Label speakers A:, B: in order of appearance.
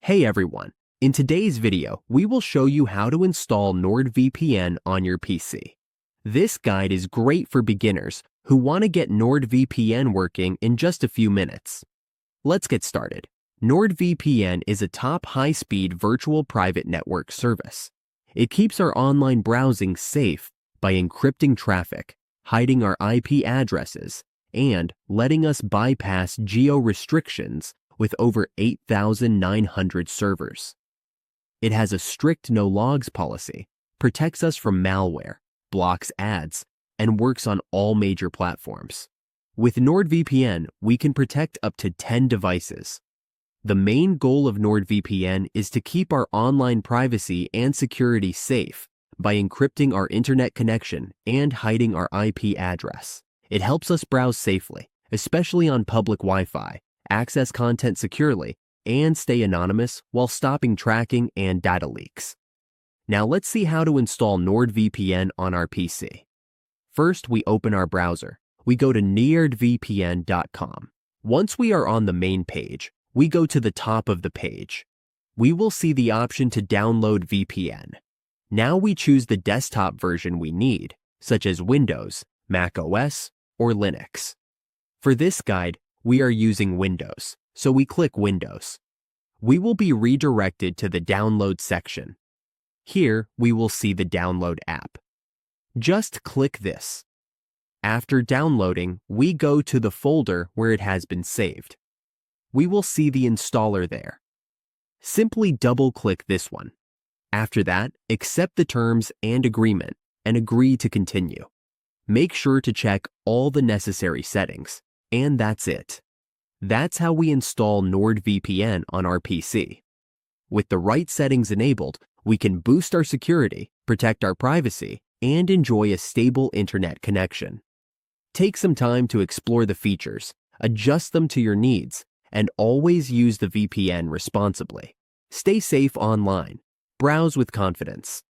A: Hey everyone, in today's video, we will show you how to install NordVPN on your PC. This guide is great for beginners who want to get NordVPN working in just a few minutes. Let's get started. NordVPN is a top high-speed virtual private network service. It keeps our online browsing safe by encrypting traffic, hiding our IP addresses, and letting us bypass geo-restrictions with over 8,900 servers. It has a strict no-logs policy, protects us from malware, blocks ads, and works on all major platforms. With NordVPN, we can protect up to 10 devices. The main goal of NordVPN is to keep our online privacy and security safe by encrypting our internet connection and hiding our IP address. It helps us browse safely, especially on public Wi-Fi, access content securely, and stay anonymous while stopping tracking and data leaks. Now let's see how to install NordVPN on our PC. First, we open our browser. We go to NordVPN.com. Once we are on the main page, we go to the top of the page. We will see the option to download VPN. Now we choose the desktop version we need, such as Windows, Mac OS, or Linux. For this guide, we are using Windows, so we click Windows. We will be redirected to the Download section. Here, we will see the Download app. Just click this. After downloading, we go to the folder where it has been saved. We will see the installer there. Simply double-click this one. After that, accept the terms and agreement and agree to continue. Make sure to check all the necessary settings, and that's it. That's how we install NordVPN on our PC. With the right settings enabled, we can boost our security, protect our privacy, and enjoy a stable internet connection. Take some time to explore the features, adjust them to your needs, and always use the VPN responsibly. Stay safe online. Browse with confidence.